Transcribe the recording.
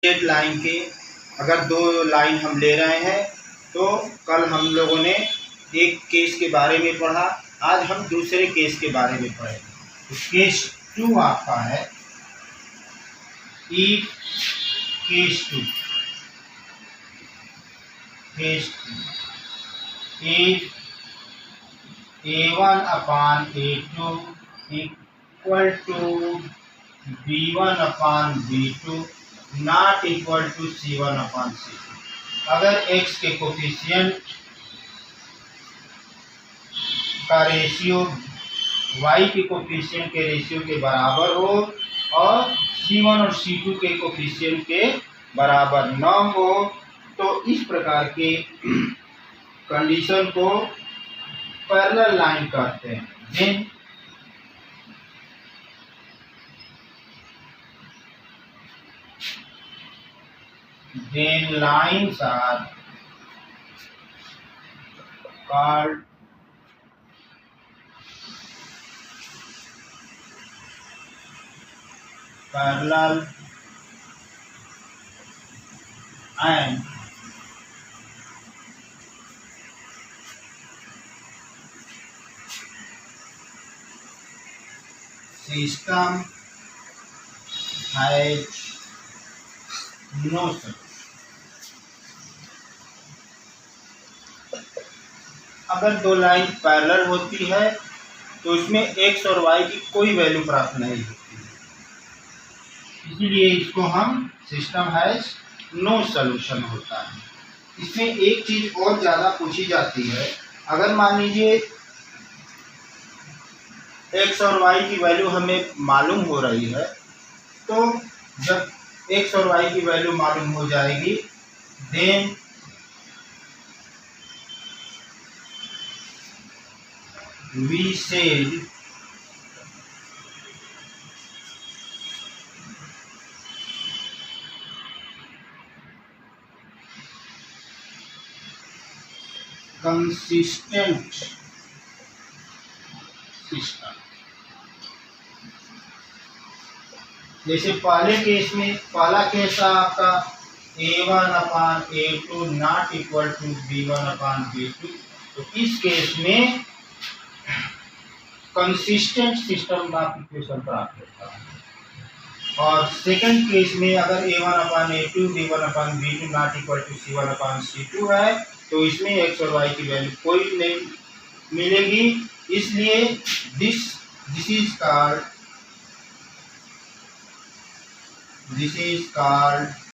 एक लाइन के अगर दो लाइन हम ले रहे हैं तो कल हम लोगों ने एक केस के बारे में पढ़ा, आज हम दूसरे केस के बारे में पढ़ेंगे। तो केस 2 आपका है if case 2 if A1 upon A2 equal to B1 upon B2 not equal to C1 upon C2। अगर x के कोफिशिएंट का रेशियो y के कोफिशिएंट के रेशियो के बराबर हो और C1 और C2 के कोफिशिएंट के बराबर न हो तो इस प्रकार के कंडीशन को पैरेलल लाइन कहते हैं। Then lines are called parallel and system has no solution। अगर दो लाइन पैरेलल होती है तो इसमें x और y की कोई वैल्यू प्राप्त नहीं होती है, इसीलिए इसको हम सिस्टम हैज नो सॉल्यूशन होता है। इसमें एक चीज और ज्यादा पूछी जाती है, अगर मान लीजिए x और y की वैल्यू हमें मालूम हो रही है तो जब x और y की वैल्यू मालूम हो जाएगी then we said consistent system. जैसे पहले केस में पहला केस था आपका A1 upon A2 not equal to B1 upon B2, तो इस केस में कंसिस्टेंट सिस्टम का इक्वेशन प्राप्त होता है। और सेकंड केस में अगर A1 upon A2 B1 upon B2 not equal to C1 upon C2 है तो इसमें x और y की वैल्यू कोई नहीं मिलेगी, इसलिए दिस इज कॉल्ड